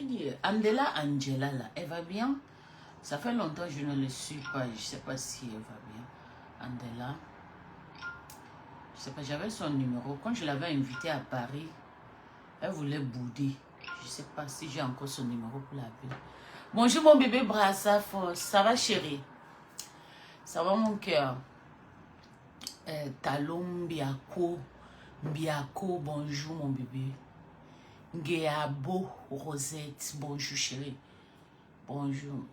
dire, Andela Angela, là, elle va bien? Ça fait longtemps que je ne le suis pas. Je ne sais pas si elle va bien. Andela. Je ne sais pas, j'avais son numéro. Quand je l'avais invitée à Paris, elle voulait bouder. Je ne sais pas si j'ai encore son numéro pour l'appeler. Bonjour mon bébé Brassa Force. Ça va chérie? Ça va mon cœur? Talon Biako. Biako, bonjour mon bébé. Guéabo Rosette, bonjour chérie. Bonjour.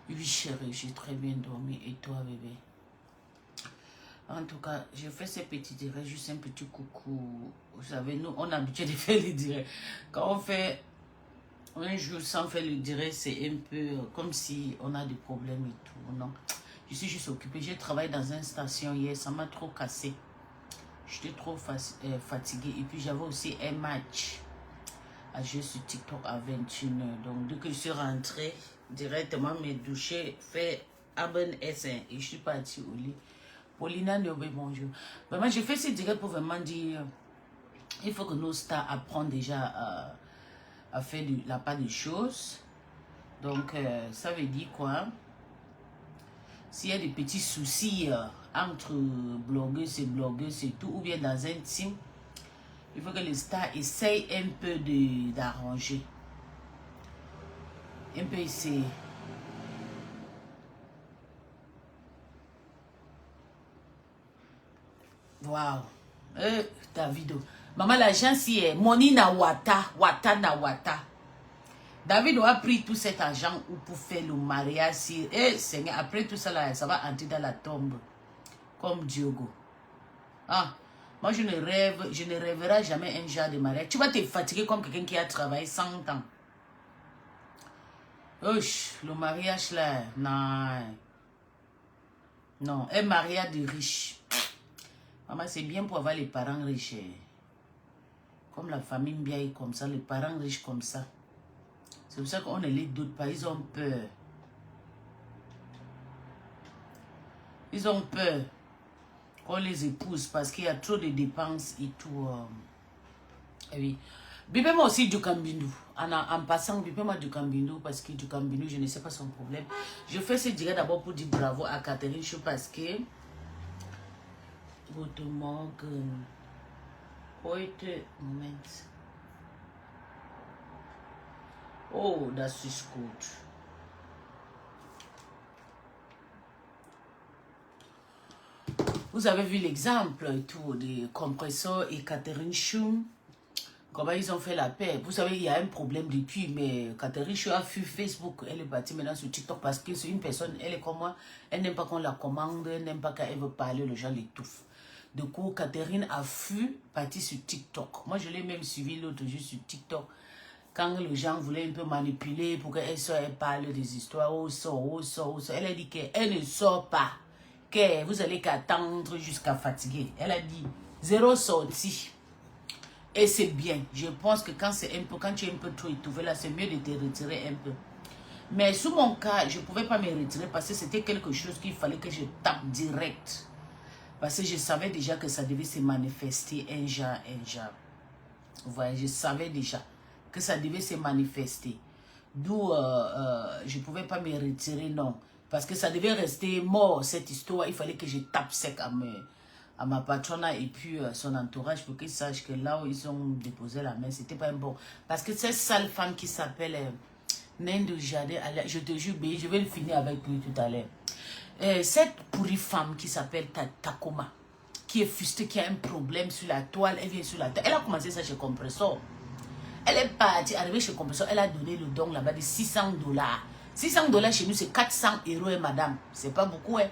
Oui chérie, j'ai très bien dormi. Et toi bébé? En tout cas, je fais ces petits directs, juste un petit coucou. Vous savez, nous, on a l'habitude de faire les directs. Quand on fait un jour sans faire le direct, c'est un peu comme si on a des problèmes et tout. Non, je suis juste occupée. J'ai travaillé dans une station hier, ça m'a trop cassé. J'étais trop fatiguée. Et puis, j'avais aussi un match à jouer sur TikTok à 21h. Donc, dès que je suis rentrée, directement me doucher, faire Aben S1 et je suis partie au lit. Paulina Niobe, bonjour. Vraiment, j'ai fait ce direct pour vraiment dire il faut que nos stars apprennent déjà à faire la part des choses. Donc, ça veut dire quoi? S'il y a des petits soucis entre blogueuses et tout, ou bien dans un team, il faut que les stars essayent un peu d'arranger. Un peu essayer. Waouh. Davido. Maman, l'agence est Moni na Wata. Wata na Wata. David a pris tout cet argent pour faire le mariage. Seigneur, après tout ça, là, ça va entrer dans la tombe. Comme Diogo. Ah, moi, je ne rêverai jamais un genre de mariage. Tu vas te fatiguer comme quelqu'un qui a travaillé 100 ans. Ouf, le mariage, là, non. Non, un mariage de riche. Maman, c'est bien pour avoir les parents riches. Comme la famille bien comme ça, les parents riches comme ça. C'est pour ça qu'on ne les doute pas, ils ont peur. Ils ont peur qu'on les épouse parce qu'il y a trop de dépenses et tout. Et oui. Bipez-moi aussi du Cambindou. En passant, bipez-moi du Cambindou parce que du Cambindou, je ne sais pas son problème. Je fais ce direct d'abord pour dire bravo à Catherine Chou parce que Good morning. Heute, Moment. Oh, das ist gut. Vous avez vu l'exemple et tout de Compressor et Catherine Chou. Comment ils ont fait la paix. Vous savez, il y a un problème depuis, mais Catherine Chou a fui Facebook. Elle est partie maintenant sur TikTok parce que c'est une personne, elle est comme moi. Elle n'aime pas qu'on la commande, elle n'aime pas quand elle veut parler, les gens l'étouffent. Du coup, Catherine a fui, partie sur TikTok. Moi, je l'ai même suivi l'autre jour sur TikTok. Quand les gens voulaient un peu manipuler pour qu'elle sorte, elle parle des histoires, elle a dit qu'elle ne sort pas. Que vous allez qu'attendre jusqu'à fatiguer. Elle a dit, zéro sortie. Et c'est bien. Je pense que quand tu es un peu trop étouffé, là, c'est mieux de te retirer un peu. Mais sous mon cas, je ne pouvais pas me retirer parce que c'était quelque chose qu'il fallait que je tape direct. Parce que je savais déjà que ça devait se manifester un jour. Vous voyez, je savais déjà que ça devait se manifester. D'où je ne pouvais pas me retirer, non. Parce que ça devait rester mort, cette histoire. Il fallait que je tape sec à ma patronne et puis son entourage pour qu'ils sachent que là où ils ont déposé la main, c'était pas un bon. Parce que cette sale femme qui s'appelle Naine Jardin, je te jure, je vais le finir avec lui tout à l'heure. Cette pourrie femme qui s'appelle Takoma, qui est fustée, qui a un problème sur la toile, elle vient sur la toile. Elle a commencé ça chez Compressor. Elle est partie, arrivée chez Compressor, elle a donné le don là-bas de $600. $600 chez nous, c'est 400 €, madame. C'est pas beaucoup, hein.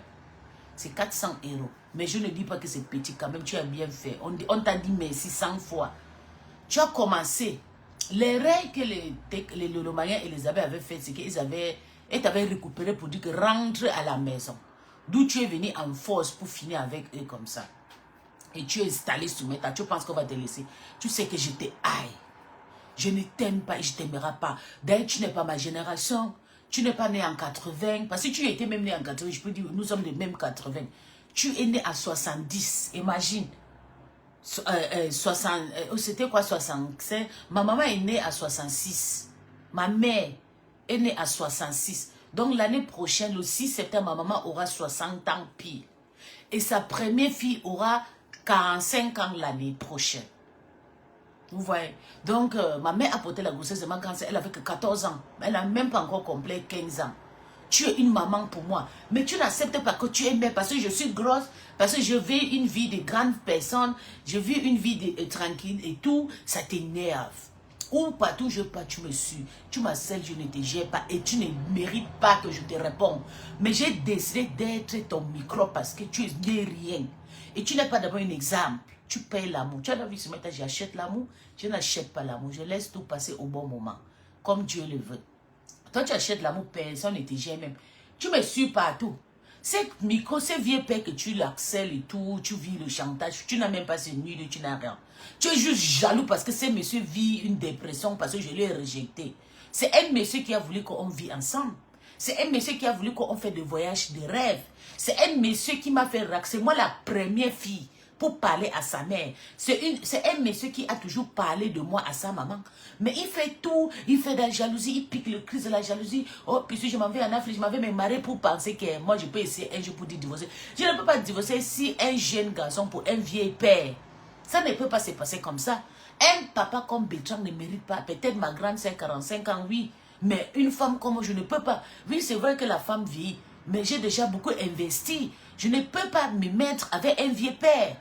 C'est 400 €. Mais je ne dis pas que c'est petit quand même, tu as bien fait. On t'a dit merci 100 fois. Tu as commencé. Les règles que les Lolomayens et les Abbés avaient fait, c'est qu'ils avaient récupéré pour dire que rentre à la maison. D'où tu es venu en force pour finir avec eux comme ça. Et tu es installé sous mes tas. Tu penses qu'on va te laisser. Tu sais que je te haïs. Je ne t'aime pas et je ne t'aimerai pas. D'ailleurs, tu n'es pas ma génération. Tu n'es pas né en 80. Parce que tu étais même né en 80. Je peux dire, nous sommes des mêmes 80. Tu es né à 70. Imagine. C'était quoi 65? Ma maman est née à 66. Ma mère est née à 66. Donc l'année prochaine, le 6 septembre, ma maman aura 60 ans pile. Et sa première fille aura 45 ans l'année prochaine. Vous voyez? Donc ma mère a porté la grossesse de ma grand-sœur, elle avait que 14 ans. Elle n'a même pas encore complet 15 ans. Tu es une maman pour moi. Mais tu n'acceptes pas que tu es mère parce que je suis grosse, parce que je vis une vie de grande personne, je vis une vie tranquille et tout, ça t'énerve. Ou partout je pas, tu me suis, tu m'asselles, je ne te gère pas et tu ne mérites pas que je te réponde. Mais j'ai décidé d'être ton micro parce que tu n'es rien. Et tu n'es pas d'abord un exemple. Tu payes l'amour. Tu as envie de se mettre, j'achète l'amour, je n'achète pas l'amour. Je laisse tout passer au bon moment, comme Dieu le veut. Toi, tu achètes l'amour, personne ne te gère même. Tu me suis partout. Ces micros, ces vieux pères que tu l'accèles et tout, tu vis le chantage, tu n'as même pas ce nude, tu n'as rien. Tu es juste jaloux parce que ce monsieur vit une dépression parce que je l'ai rejeté. C'est un monsieur qui a voulu qu'on vit ensemble. C'est un monsieur qui a voulu qu'on fasse des voyages de rêve. C'est un monsieur qui m'a fait raxer. Moi, la première fille pour parler à sa mère. C'est un monsieur qui a toujours parlé de moi à sa maman. Mais il fait tout, il fait de la jalousie, il pique le crise de la jalousie. Oh, puis si je m'en vais en Afrique, je m'en vais me marier pour penser que moi je peux essayer un jour pour divorcer. Je ne peux pas divorcer si un jeune garçon pour un vieil père. Ça ne peut pas se passer comme ça. Un papa comme Bertrand ne mérite pas. Peut-être ma grande sœur 45 ans, oui. Mais une femme comme moi, je ne peux pas. Oui, c'est vrai que la femme vieillit. Mais j'ai déjà beaucoup investi. Je ne peux pas me mettre avec un vieux père.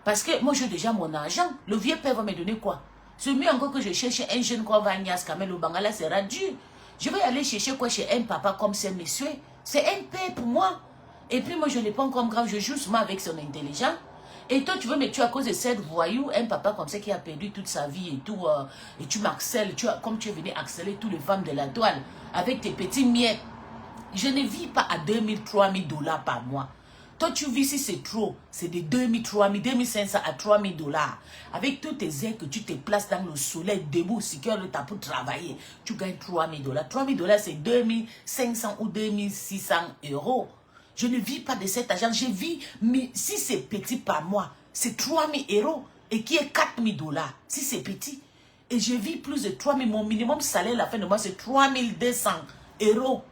Parce que moi, j'ai déjà mon argent. Le vieux père va me donner quoi? C'est mieux encore que je cherche un jeune qu'on va à Nias, Kamel ou Bangala, c'est dur. Je vais aller chercher quoi chez un papa comme ce monsieur? C'est un père pour moi. Et puis moi, je n'ai pas comme grave, je joue souvent avec son intelligence. Et toi, tu veux me tuer à cause de cette voyou, un papa comme ça qui a perdu toute sa vie et tout. Et tu m'accelles, comme tu es venu acceler toutes les femmes de la toile avec tes petits miettes. Je ne vis pas à 2000, 3000 dollars par mois. Toi, tu vis si c'est trop. C'est de 2000, 3000, 2500 à 3000 dollars. Avec tous tes ailes que tu te places dans le soleil, debout, si tu as le temps pour travailler, tu gagnes 3000 dollars. 3000 dollars, c'est 2500 ou 2600 euros. Je ne vis pas de cet argent. Je vis, mais si c'est petit par mois, c'est 3000 euros et qui est 4000 dollars. Si c'est petit. Et je vis plus de 3000. Mon minimum salaire à la fin de mois, c'est 3200 euros.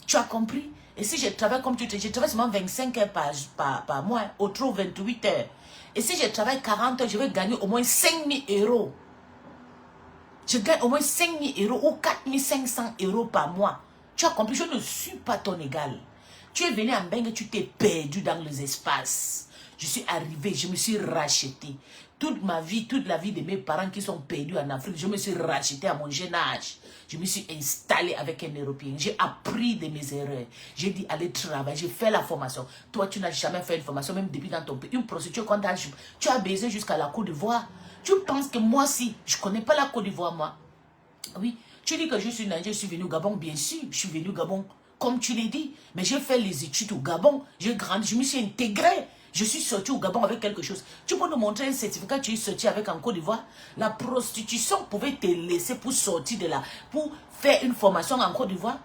Tu as compris? Et si je travaille comme tu te dis, je travaille seulement 25 heures par mois, au trop 28 heures. Et si je travaille 40 heures, je vais gagner au moins 5000 euros. Je gagne au moins 5000 euros ou 4500 euros par mois. Tu as compris? Je ne suis pas ton égal. Tu es venu en Bengue, tu t'es perdu dans les espaces. Je suis arrivé, je me suis racheté. Toute ma vie, toute la vie de mes parents qui sont perdus en Afrique, je me suis racheté à mon jeune âge. Je me suis installé avec un Européen. J'ai appris de mes erreurs. J'ai dit, allez travailler. J'ai fait la formation. Toi, tu n'as jamais fait une formation, même depuis dans ton pays. Une prostituée, quand tu as baisé jusqu'à la Côte d'Ivoire. Tu penses que moi, si, je ne connais pas la Côte d'Ivoire, moi. Oui, tu dis que je suis Niger, je suis venu au Gabon, bien sûr. Je suis venu au Gabon, comme tu l'as dit. Mais j'ai fait les études au Gabon. J'ai grandi, je me suis intégré. Je suis sorti au Gabon avec quelque chose. Tu peux nous montrer un certificat que tu es sorti avec en Côte d'Ivoire? La prostitution pouvait te laisser pour sortir de là, pour faire une formation en Côte d'Ivoire.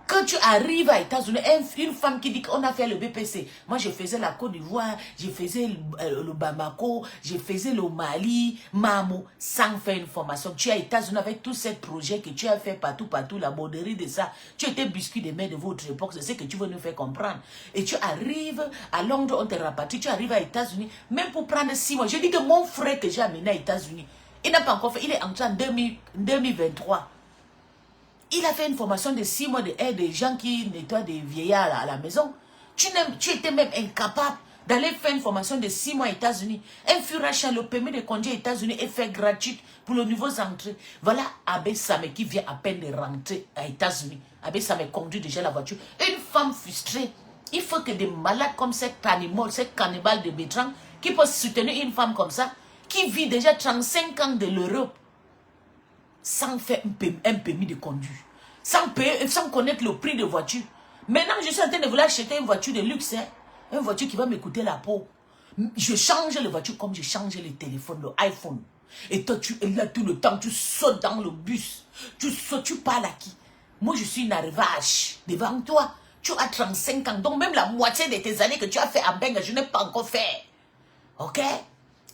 Quand tu arrives à États-Unis, une femme qui dit qu'on a fait le BPC. Moi, je faisais la Côte d'Ivoire, je faisais le Bamako, je faisais le Mali, Mamo, sans faire une formation. Tu es à États-Unis avec tous ces projets que tu as fait partout, la borderie de ça. Tu étais biscuit des mains de votre époque, c'est ce que tu veux nous faire comprendre. Et tu arrives à Londres, on te rapatrie, tu arrives à États-Unis, même pour prendre 6 mois. Je dis que mon frère que j'ai amené à États-Unis, il n'a pas encore fait, il est entré en 2023. Il a fait une formation de 6 mois de aide des gens qui nettoient des vieillards à la maison. Tu étais même incapable d'aller faire une formation de 6 mois aux États-Unis. Un fur et à mesure, le permis de conduire aux États-Unis est fait gratuit pour les nouveaux entrées. Voilà Abbé Samé qui vient à peine de rentrer aux États-Unis. Abbé Samé conduit déjà la voiture. Une femme frustrée. Il faut que des malades comme cet animal, cet cannibale de Bertrand, qui peut soutenir une femme comme ça, qui vit déjà 35 ans de l'Europe, sans faire un permis de conduire, sans payer, sans connaître le prix de voiture. Maintenant, je suis en train de vouloir acheter une voiture de luxe, hein? Une voiture qui va me coûter la peau. Je change les voitures comme je change les téléphones, le iPhone. Et toi, tu es là tout le temps, tu sautes dans le bus, tu sautes, tu parles à qui? Moi, je suis une arrivage devant toi. Tu as 35 ans, donc même la moitié de tes années que tu as fait à Benga, je n'ai pas encore fait. Ok?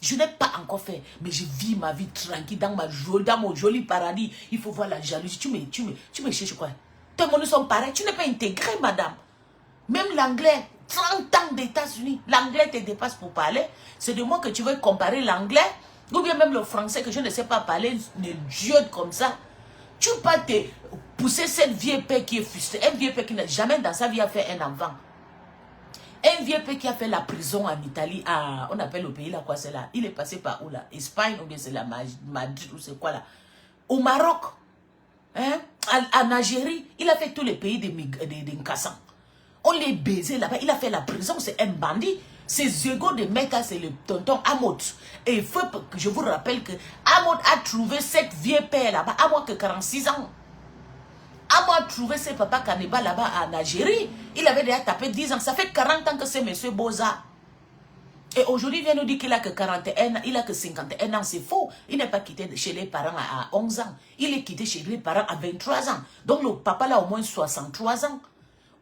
Je n'ai pas encore fait, mais je vis ma vie tranquille dans mon joli paradis. Il faut voir la jalousie. Tu me cherches quoi? Tout le monde sont pareils. Tu n'es pas intégré, madame. Même l'anglais, 30 ans d'États-Unis, l'anglais te dépasse pour parler. C'est de moi que tu veux comparer l'anglais, ou bien même le français que je ne sais pas parler, une diode comme ça. Tu ne peux pas te pousser cette vieille père qui est frustrée, un vieux père qui n'a jamais dans sa vie a fait un enfant. Un vieux père qui a fait la prison en Italie, on appelle le pays là quoi, c'est là. Il est passé par où là? Espagne ou bien c'est la Madrid ou c'est quoi là? Au Maroc, hein? En Algérie, il a fait tous les pays des Nkassans. On les baisait là-bas, il a fait la prison, c'est un bandit. Ses égaux de mec, c'est le tonton Amot. Et il faut que je vous rappelle que Amot a trouvé cette vieille père là-bas, à moins que 46 ans. Amot a trouvé ses papas cannibales là-bas en Algérie. Il avait déjà tapé 10 ans. Ça fait 40 ans que c'est monsieur Boza. Et aujourd'hui, il vient nous dire qu'il a que 41 ans, il a que 51 ans. C'est faux. Il n'est pas quitté chez les parents à 11 ans. Il est quitté chez les parents à 23 ans. Donc le papa là au moins 63 ans.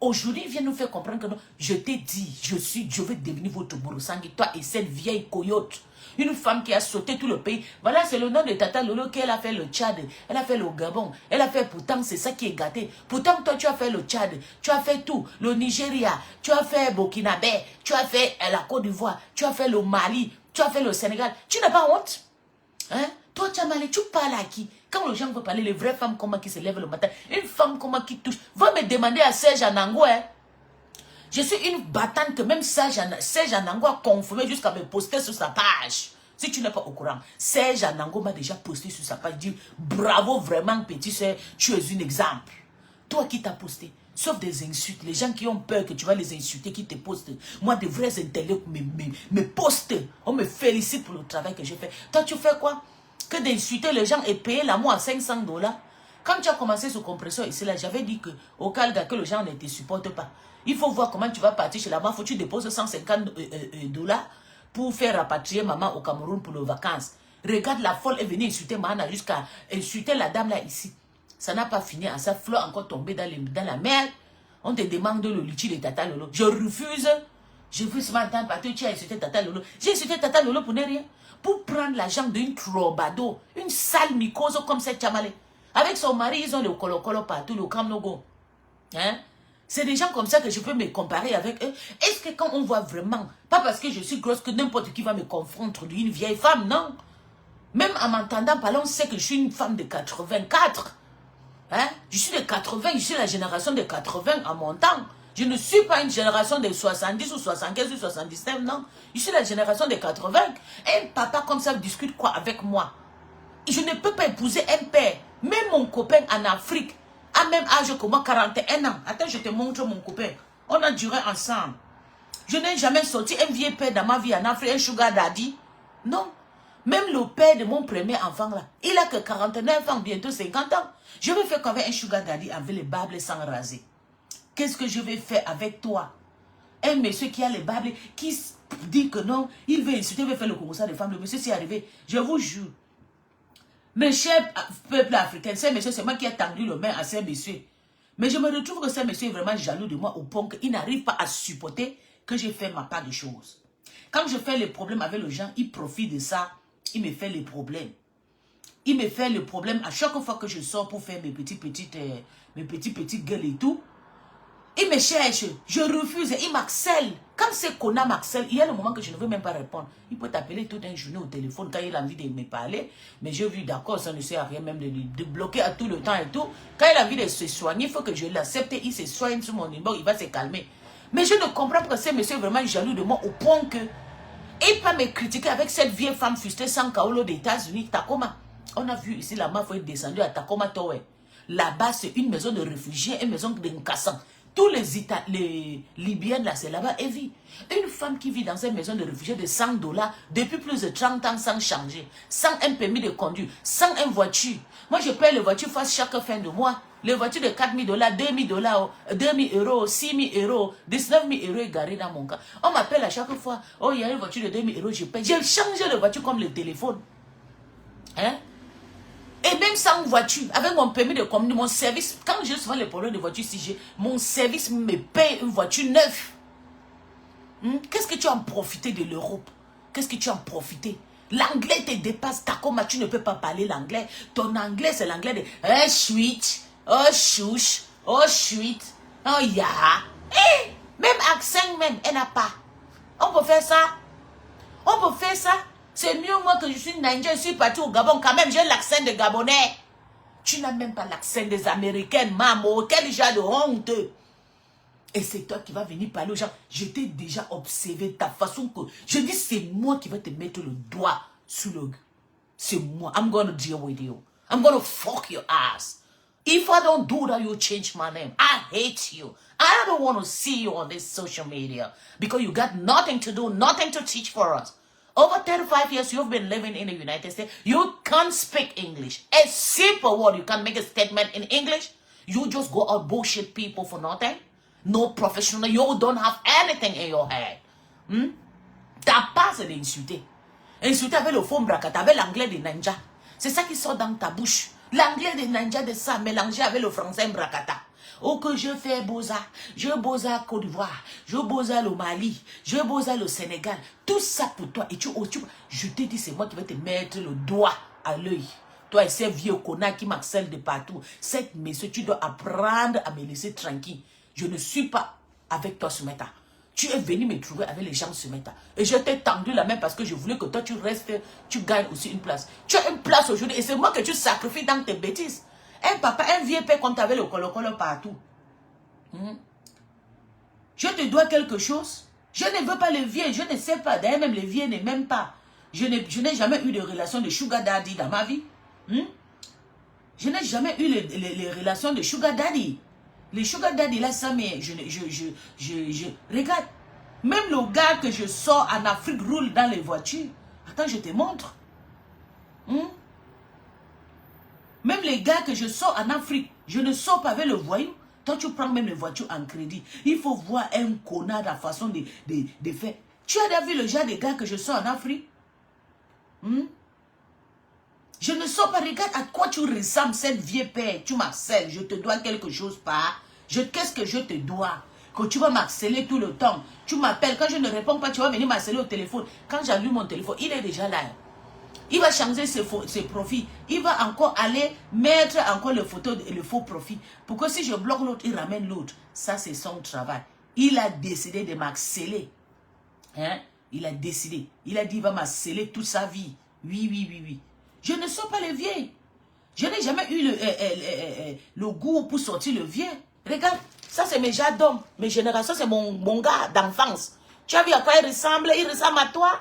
Aujourd'hui, il vient nous faire comprendre que non, je t'ai dit, je vais devenir votre Bourosangui, toi et cette vieille coyote. Une femme qui a sauté tout le pays. Voilà, c'est le nom de Tata Lolo qu'elle a fait le Tchad, elle a fait le Gabon, elle a fait pourtant, c'est ça qui est gâté. Pourtant, toi, tu as fait le Tchad, tu as fait tout, le Nigeria, tu as fait Burkinabé, tu as fait la Côte d'Ivoire, tu as fait le Mali, tu as fait le Sénégal. Tu n'as pas honte? Hein? Toi, tu as mal, tu parles à qui? Quand les gens veulent parler, les vraies femmes comment qui se lèvent le matin, une femme comment qui touche, va me demander à Serge Anango, hein? Je suis une battante que même Serge Anango a confirmé jusqu'à me poster sur sa page. Si tu n'es pas au courant, Serge Anango m'a déjà posté sur sa page, dit bravo vraiment petit soeur, tu es un exemple. Toi qui t'as posté, sauf des insultes, les gens qui ont peur que tu vas les insulter, qui te postent. Moi, de vrais intellects me postent. On me félicite pour le travail que j'ai fait. Toi, tu fais quoi? Que d'insulter les gens et payer l'amour à 500 $. Quand tu as commencé ce compresseur ici, là, j'avais dit que au Canada, que les gens ne te supportent pas. Il faut voir comment tu vas partir chez la maman. Faut que tu déposes 150 $ pour faire rapatrier maman au Cameroun pour les vacances. Regarde, la folle est venue insulter Mana jusqu'à insulter la dame là ici. Ça n'a pas fini à ça. Fleur encore tombée dans la mer. On te demande le litchi de Tata Lolo. Je refuse. Je veux ce matin parce que tu as insulté Tata Lolo. J'ai insulté Tata Lolo pour ne rien. Pour prendre la jambe d'une trobado, une sale mycose comme cette Chamale. Avec son mari, ils ont le colo-colo partout, le Kamnogo. Hein? C'est des gens comme ça que je peux me comparer avec eux. Est-ce que quand on voit vraiment, pas parce que je suis grosse que n'importe qui va me confondre d'une vieille femme, non. Même en m'entendant parler, on sait que je suis une femme de 84. Hein? Je suis de 80, je suis la génération de 80 en mon temps. Je ne suis pas une génération de 70 ou 75 ou 79, non. Je suis la génération de 80. Un papa comme ça discute quoi avec moi? Je ne peux pas épouser un père. Même mon copain en Afrique, à même âge que moi, 41 ans. Attends, je te montre mon copain. On a duré ensemble. Je n'ai jamais sorti un vieux père dans ma vie en Afrique, un sugar daddy. Non. Même le père de mon premier enfant là, il a que 49 ans, bientôt 50 ans. Je vais faire qu'avec un sugar daddy avec les babbles sans raser. Qu'est-ce que je vais faire avec toi? Un monsieur qui a les babbles, qui dit que non, il veut insulter, il veut faire le concours des femmes. Le monsieur s'est arrivé, je vous jure. Mes chers peuples africains, ces messieurs, c'est moi qui ai tendu le main à ces messieurs. Mais je me retrouve que ces messieurs est vraiment jaloux de moi au point qu'il n'arrive pas à supporter que j'ai fait ma part de choses. Quand je fais les problèmes avec les gens, ils profitent de ça. Ils me font les problèmes. Ils me font le problème à chaque fois que je sors pour faire mes petites gueules et tout. Ils me cherchent, je refuse, ils m'accèlent. Quand ces connards m'accèlent, il y a le moment que je ne veux même pas répondre. Il peut t'appeler toute une journée au téléphone quand il a envie de me parler. Mais j'ai vu, d'accord, ça ne sert à rien même de bloquer à tout le temps et tout. Quand il a envie de se soigner, il faut que je l'accepte. Il se soigne sur mon inbox, il va se calmer. Mais je ne comprends pas que ces messieurs vraiment jaloux de moi au point que il peut me critiquer avec cette vieille femme frustrée sans Kaolo des États-Unis, Tacoma. On a vu ici la mafia est descendue à Tacoma Tower. Là-bas, c'est une maison de réfugiés, une maison de Nkassans. Tous les Libyens, là, c'est là-bas, et vit. Une femme qui vit dans une maison de réfugiés de 100 $ depuis plus de 30 ans sans changer, sans un permis de conduire, sans une voiture. Moi, je paye les voitures face chaque fin de mois. Les voitures de 4 000 $, 2 000 $, 2 000 €, 6 000 €, 19 000 € garées dans mon cas. On m'appelle à chaque fois, oh, il y a une voiture de 2 000 €, je paye. J'ai changé de voiture comme le téléphone. Hein? Et même sans voiture, avec mon permis de conduire, mon service, quand j'ai souvent les problèmes de voiture, si mon service me paye une voiture neuve. Qu'est-ce que tu as en profité de l'Europe? Qu'est-ce que tu as en profité? L'anglais te dépasse. Takoma, tu ne peux pas parler l'anglais. Ton anglais, c'est l'anglais de oh chouit, oh chouche, oh chouit, oh ya. Eh, même accent même, elle n'a pas. On peut faire ça. On peut faire ça. C'est mieux moi que je suis Nigérien, je suis parti au Gabon. Quand même, j'ai l'accent des Gabonais. Tu n'as même pas l'accent des Américaines, maman. Quel genre de honte. Et c'est toi qui vas venir parler aux gens. Je t'ai déjà observé ta façon que... Je dis, c'est moi qui vais te mettre le doigt sur le... C'est moi. I'm gonna deal with you. I'm gonna fuck your ass. If I don't do that, you change my name. I hate you. I don't want to see you on this social media. Because you got nothing to do, nothing to teach for us. Over 35 years, you've been living in the United States. You can't speak English. A simple word, you can't make a statement in English. You just go out bullshit people for nothing. No professional. You don't have anything in your head. Ta part, c'est d'insulter. Insulter avec le faux bracata, avec l'anglais de ninja. C'est ça qui sort dans ta bouche. L'anglais de ninja de ça, mélangé avec le français bracata. Oh, que je fais Boza, je Boza Côte d'Ivoire, je Boza le Mali, je Boza le Sénégal. Tout ça pour toi. Et je te dis, c'est moi qui vais te mettre le doigt à l'œil. Toi et ces vieux connards qui m'harcèlent de partout. Cette monsieur, tu dois apprendre à me laisser tranquille. Je ne suis pas avec toi, Soumeta. Tu es venu me trouver avec les gens, Soumeta. Et je t'ai tendu la main parce que je voulais que toi, tu restes, tu gagnes aussi une place. Tu as une place aujourd'hui et c'est moi que tu sacrifies dans tes bêtises. Un papa, un vieux père comme tu avais le colo-colo partout. Je te dois quelque chose. Je ne veux pas le vieux, je ne sais pas. D'ailleurs, même le vieux n'est même pas. Je n'ai jamais eu de relation de sugar daddy dans ma vie. Je n'ai jamais eu les relations de sugar daddy. Les sugar daddy là, ça mais regarde, même le gars que je sors en Afrique roule dans les voitures. Attends, je te montre. Même les gars que je sors en Afrique, je ne sors pas avec le voyou. Toi, tu prends même les voitures en crédit. Il faut voir un connard la façon de faire. Tu as déjà vu le genre de gars que je sors en Afrique? Je ne sors pas, regarde à quoi tu ressembles, cette vieille père. Tu m'harcèles, je te dois quelque chose pas. Qu'est-ce que je te dois? Que tu vas m'harceler tout le temps. Tu m'appelles, quand je ne réponds pas, tu vas venir m'harceler au téléphone. Quand j'allume mon téléphone, il est déjà là. Il va changer ses profils. Il va encore aller mettre encore le faux profil. Pour que si je bloque l'autre, il ramène l'autre. Ça, c'est son travail. Il a décidé de m'harceler. Il a décidé. Il a dit qu'il va m'harceler toute sa vie. Oui. Je ne sors pas le vieux. Je n'ai jamais eu le goût pour sortir le vieux. Regarde, ça c'est mes jardins d'hommes. Mes générations, c'est mon gars d'enfance. Tu as vu à quoi il ressemble? Il ressemble à toi.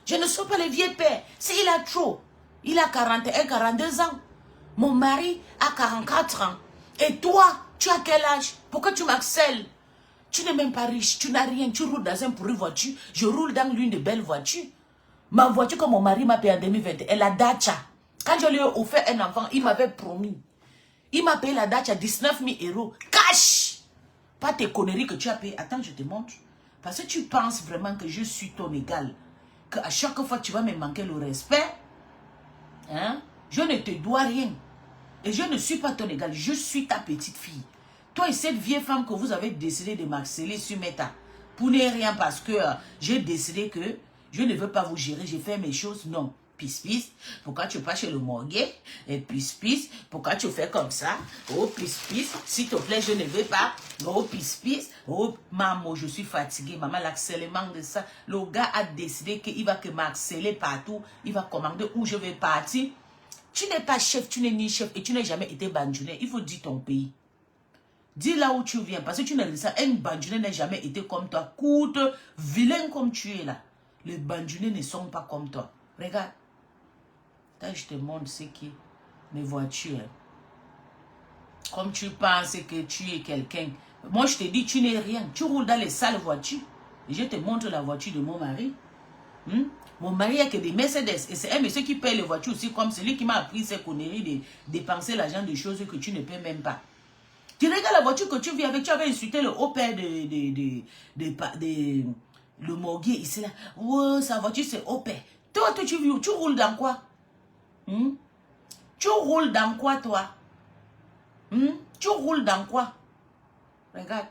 Je ne sors pas le vieux père. S'il a trop, il a 41, 42 ans. Mon mari a 44 ans. Et toi, tu as quel âge? Pourquoi tu m'harcèles? Tu n'es même pas riche, tu n'as rien. Tu roules dans une pourrie voiture. Je roule dans l'une de belles voitures. Ma voiture que mon mari m'a payée en 2021, elle a Dacia. Quand je lui ai offert un enfant, il m'avait promis. Il m'a payé la Dacia 19 000 €. Cash! Pas tes conneries que tu as payées. Attends, je te montre. Parce que tu penses vraiment que je suis ton égal. Qu'à chaque fois tu vas me manquer le respect. Je ne te dois rien. Et je ne suis pas ton égal. Je suis ta petite fille. Toi et cette vieille femme que vous avez décidé de m'harceler sur Meta. Pour ne rien parce que j'ai décidé que je ne veux pas vous gérer. J'ai fait mes choses. Non. Pis, pourquoi tu pas chez le morgue? Et pis, pourquoi tu fais comme ça? Oh, pis, s'il te plaît, je ne veux pas. Oh, pis, oh, maman, je suis fatiguée. Maman, l'accellement de ça. Le gars a décidé qu'il va que m'harceler partout. Il va commander où je vais partir. Tu n'es pas chef, tu n'es ni chef et tu n'as jamais été bandouné. Il faut dire ton pays. Dis là où tu viens. Parce que tu n'as ça. Un bandouné n'a jamais été comme toi. Coûte, vilain comme tu es là. Les bandounés ne sont pas comme toi. Regarde. Quand je te montre ce qui est mes voitures. Comme tu penses que tu es quelqu'un. Moi, je te dis, tu n'es rien. Tu roules dans les sales voitures. Et je te montre la voiture de mon mari. Mon mari a que des Mercedes. Et c'est un monsieur qui paye les voitures aussi comme celui qui m'a appris ces conneries de dépenser l'argent de choses que tu ne paies même pas. Tu regardes la voiture que tu vis avec. Tu avais insulté le haut père le morguier ici là. Oh, sa voiture c'est haut père. Toi, tu roules dans quoi? Tu roules dans quoi, toi? Tu roules dans quoi? Regarde.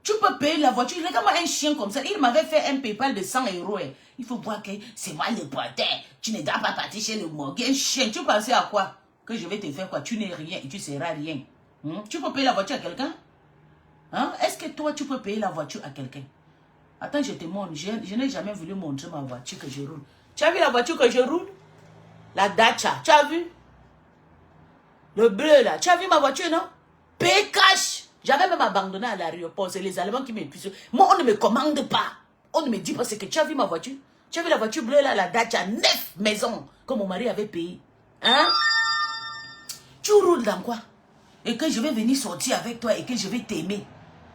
Tu peux payer la voiture. Regarde-moi un chien comme ça. Il m'avait fait un PayPal de 100 €. Il faut voir que c'est moi le porteur. Tu ne dois pas partir chez le morgue. Un chien, tu pensais à quoi? Que je vais te faire quoi? Tu n'es rien et tu seras rien. Tu peux payer la voiture à quelqu'un? Hein? Est-ce que toi, tu peux payer la voiture à quelqu'un? Attends, je te montre. Je n'ai jamais voulu montrer ma voiture que je roule. Tu as vu la voiture que je roule? La Dacia. Tu as vu? Le bleu là. Tu as vu ma voiture, non? Pay cash. J'avais même abandonné à l'aéroport. C'est les Allemands qui m'épuisent. Moi, on ne me commande pas. On ne me dit pas ce que tu as vu ma voiture. Tu as vu la voiture bleue là, la Dacia, 9 maisons que mon mari avait payé. Hein? Tu roules dans quoi? Et que je vais venir sortir avec toi et que je vais t'aimer.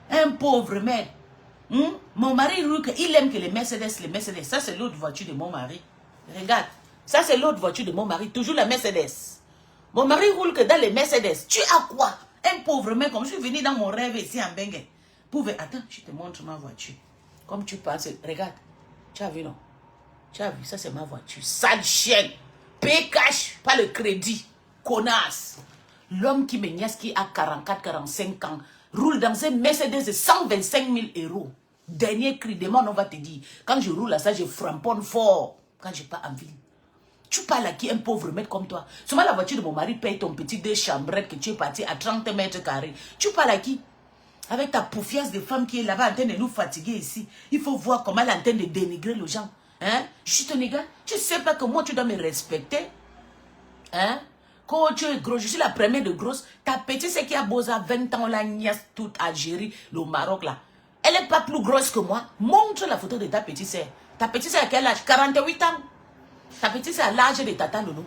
Un pauvre mec. Mon mari roule que il aime que les Mercedes. Ça, c'est l'autre voiture de mon mari. Regarde. Ça, c'est l'autre voiture de mon mari. Toujours la Mercedes. Mon mari roule que dans les Mercedes. Tu as quoi? Un pauvre mec, comme je suis venu dans mon rêve ici en Bengue. Attends, je te montre ma voiture. Comme tu passes, regarde. Tu as vu, non? Tu as vu, ça c'est ma voiture. Sale chienne. Paye cash, pas le crédit. Connasse. L'homme qui me niaise, qui a 44, 45 ans, roule dans un Mercedes de 125 000 €. Dernier cri, demain on va te dire. Quand je roule à ça, je framponne fort. Quand je pars en ville. Tu parles à qui? Un pauvre mec comme toi. Seulement la voiture de mon mari paye ton petit 2 chambrettes que tu es parti à 30 mètres carrés. Tu parles à qui? Avec ta poufiasse de femme qui est là-bas en train de nous fatiguer ici. Il faut voir comment elle est en train de dénigrer les gens. Hein? Je suis ton gars. Tu sais pas que moi tu dois me respecter? Hein? Quand tu es gros, je suis la première de grosse. Ta petite, c'est qui a beau à 20 ans, la nièce, toute Algérie, le Maroc là. Elle n'est pas plus grosse que moi. Montre la photo de ta petite sœur. Ta petite sœur à quel âge? 48 ans. Ta petite sœur à l'âge de Tata Loulou.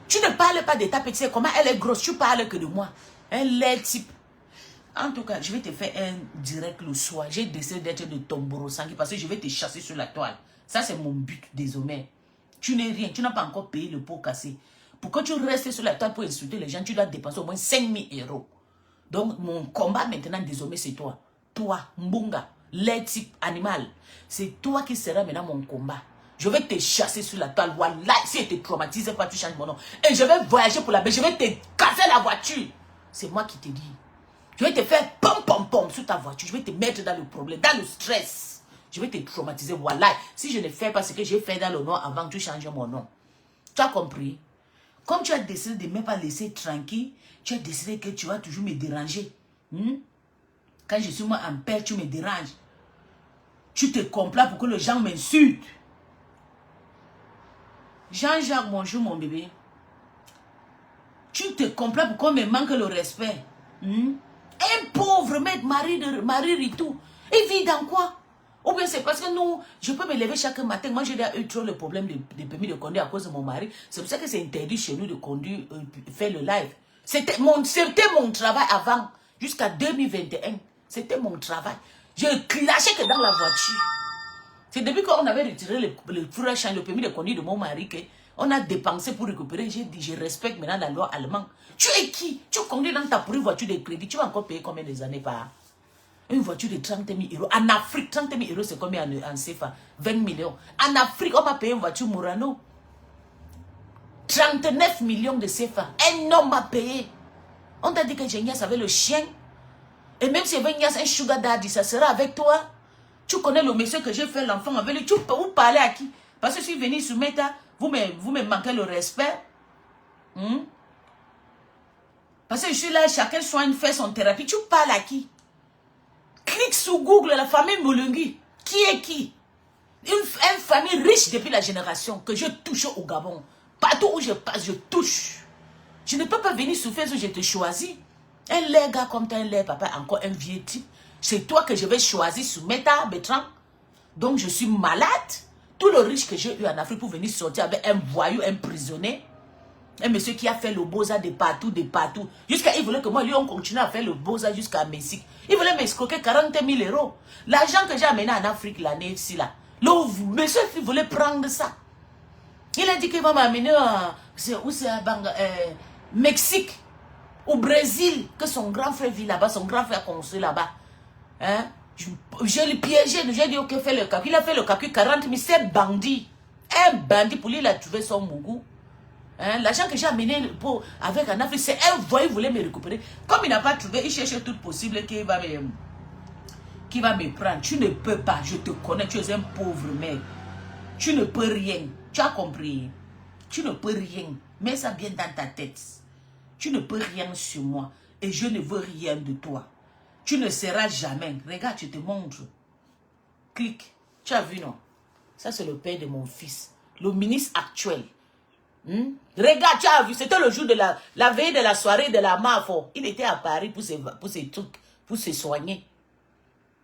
Tu ne parles pas de ta petite sœur. Comment elle est grosse? Tu parles que de moi. Un laid type. En tout cas, je vais te faire un direct le soir. J'ai décidé d'être de Tomboro Sangui parce que je vais te chasser sur la toile. Ça, c'est mon but désormais. Tu n'es rien. Tu n'as pas encore payé le pot cassé. Pour que tu restes sur la toile pour insulter les gens, tu dois dépenser au moins 5 000 €. Donc, mon combat maintenant, désormais, c'est toi. Toi, Mbunga, laid type animal. C'est toi qui seras maintenant mon combat. Je vais te chasser sur la toile. Voilà, si elle te traumatise pas, tu changes mon nom. Et je vais voyager pour la baie. Je vais te casser la voiture. C'est moi qui te dis. Je vais te faire pom pom pom sur ta voiture. Je vais te mettre dans le problème, dans le stress. Je vais te traumatiser. Voilà. Si je ne fais pas ce que j'ai fait dans le nom avant, tu changes mon nom. Tu as compris? Comme tu as décidé de ne même pas laisser tranquille, tu as décidé que tu vas toujours me déranger. Quand je suis moi en paix, tu me déranges. Tu te complais pour que les gens m'insultent. Jean-Jacques, bonjour mon bébé. Tu te complais pour qu'on me manque le respect. Un pauvre mec, Marie Ritou. Il vit dans quoi? Ou bien c'est parce que nous, je peux me lever chaque matin. Moi, j'ai eu trop le problème de permis de conduire à cause de mon mari. C'est pour ça que c'est interdit chez nous de conduire, faire le live. C'était mon travail avant, jusqu'à 2021. C'était mon travail. Je clashais que dans la voiture. C'est depuis qu'on avait retiré le fresh, le permis de conduire de mon mari qu'on a dépensé pour récupérer. J'ai dit, je respecte maintenant la loi allemande. Tu es qui? Tu conduis dans ta pourrie voiture de crédit. Tu vas encore payer combien des années par une voiture de 30 000 €. En Afrique, 30 000 € c'est combien en CFA? 20 millions. En Afrique, on va payer une voiture Murano. 39 millions de CFA. Un homme a payé. On t'a dit que j'ai niasse avec le chien. Et même si il y avait un sugar daddy, ça sera avec toi. Tu connais le monsieur que j'ai fait l'enfant avec lui. Tu peux vous parler à qui? Parce que je suis venu sur Meta, vous me manquez le respect. Parce que je suis là, chacun soigne, fait son thérapie. Tu parles à qui? Clique sur Google, la famille Moulungui. Qui est qui? Une famille riche depuis la génération que je touche au Gabon. Partout où je passe, je touche. Je ne peux pas venir sur Facebook, je te choisis. Un laid gars comme un laid papa, encore un vieux type. C'est toi que je vais choisir sur Meta, Bertrand. Donc je suis malade. Tout le riche que j'ai eu en Afrique pour venir sortir avec un voyou, un prisonnier. Un monsieur qui a fait le beaux-arts de partout, Jusqu'à, il voulait que moi, lui, on continue à faire le beaux-arts jusqu'à Mexique. Il voulait m'escroquer 40 000 €. L'argent que j'ai amené en Afrique l'année ici, là. Le monsieur, il voulait prendre ça. Il a dit qu'il va m'amener Mexique, au Brésil, que son grand frère vit là-bas, son grand frère construit là-bas. Hein? Je l'ai piégé, j'ai dit, ok, fais le calcul. Il a fait le calcul, 40 000, c'est bandit. Un bandit, pour lui, il a trouvé son mougou. Hein? L'argent que j'ai amené avec en Afrique, c'est un voyou, il voulait me récupérer. Comme il n'a pas trouvé, il cherchait tout possible qu'il va me... qui va me prendre. Tu ne peux pas, je te connais, tu es un pauvre mec. Tu ne peux rien. Tu as compris? Tu ne peux rien. Mets ça bien dans ta tête. Tu ne peux rien sur moi. Et je ne veux rien de toi. Tu ne seras jamais. Regarde, je te montre. Clique. Tu as vu, non? Ça, c'est le père de mon fils. Le ministre actuel. Regarde, tu as vu. C'était le jour de la veille de la soirée de la MAFO. Il était à Paris pour ses trucs, pour se soigner.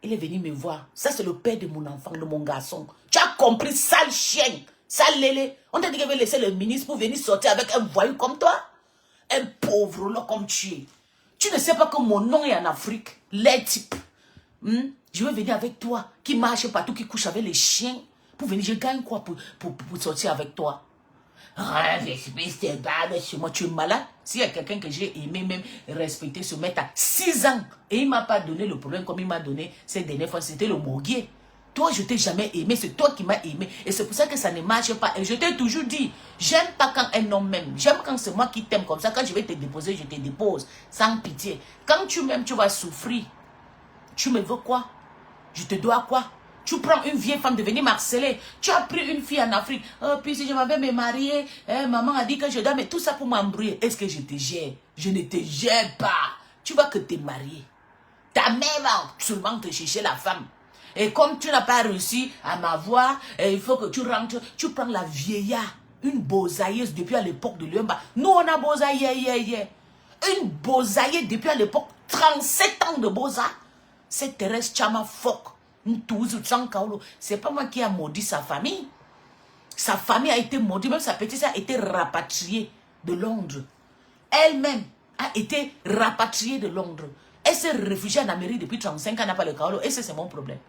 Il est venu me voir. Ça, c'est le père de mon enfant, de mon garçon. Tu as compris, sale chien, sale lélé. On t'a dit qu'il avait laissé le ministre pour venir sortir avec un voyou comme toi. Un pauvre là comme tu es. Tu ne sais pas que mon nom est en Afrique. Les types. Je vais venir avec toi, qui marche partout, qui couche avec les chiens. Pour venir, je gagne quoi pour sortir avec toi? Ah, chez moi, tu es malade. S'il y a quelqu'un que j'ai aimé, même respecté, se mettre à 6 ans, et il ne m'a pas donné le problème comme il m'a donné cette dernière fois, c'était le morguier. Toi, je t'ai jamais aimé, c'est toi qui m'as aimé. Et c'est pour ça que ça ne marche pas. Et je t'ai toujours dit, j'aime pas quand un homme m'aime. J'aime quand c'est moi qui t'aime comme ça. Quand je vais te déposer, je te dépose, sans pitié. Quand tu m'aimes, tu vas souffrir. Tu me veux quoi? Je te dois quoi? Tu prends une vieille femme de venir m'harceler. Tu as pris une fille en Afrique. Oh, puis si je m'avais me marier, maman a dit que je dois, mais tout ça pour m'embrouiller. Est-ce que je te gère? Je ne te gère pas. Tu vas que te marier. Ta mère va seulement te chercher la femme. Et comme tu n'as pas réussi à m'avoir, il faut que tu rentres. Tu prends la vieillard, une bosailleuse depuis à l'époque de l'Umba. Nous, on a bosaillé. Une bosaillée depuis à l'époque, 37 ans de bosa. C'est Thérèse Chama Fok. C'est pas moi qui a maudit sa famille. Sa famille a été maudite. Même sa petite sœur a été rapatriée de Londres. Elle-même a été rapatriée de Londres. Elle s'est réfugiée en Amérique depuis 35 ans. N'a pas le Kaolo. Et c'est mon problème.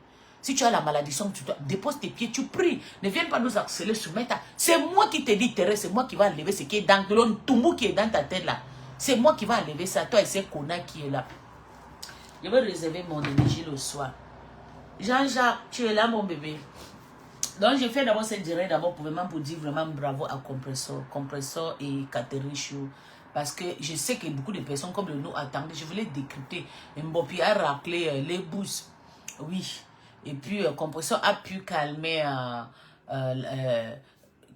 Si tu as la malédiction, tu déposes tes pieds, tu pries. Ne viens pas nous harceler sur Meta. C'est moi qui te dis, Thérèse, c'est moi qui va enlever ce qui est dans le toumou qui est dans ta tête là. C'est moi qui va enlever ça. Toi et c'est Kona qui est là. Je vais réserver mon énergie le soir. Jean-Jacques, tu es là, mon bébé. Donc, j'ai fait d'abord cette direct d'abord pour dire vraiment bravo à Compressor et Catherine Chou. Parce que je sais que beaucoup de personnes comme nous attendent. Je voulais décrypter. Mbopi a raclé les bouses. Oui. Et puis, Compressor a pu calmer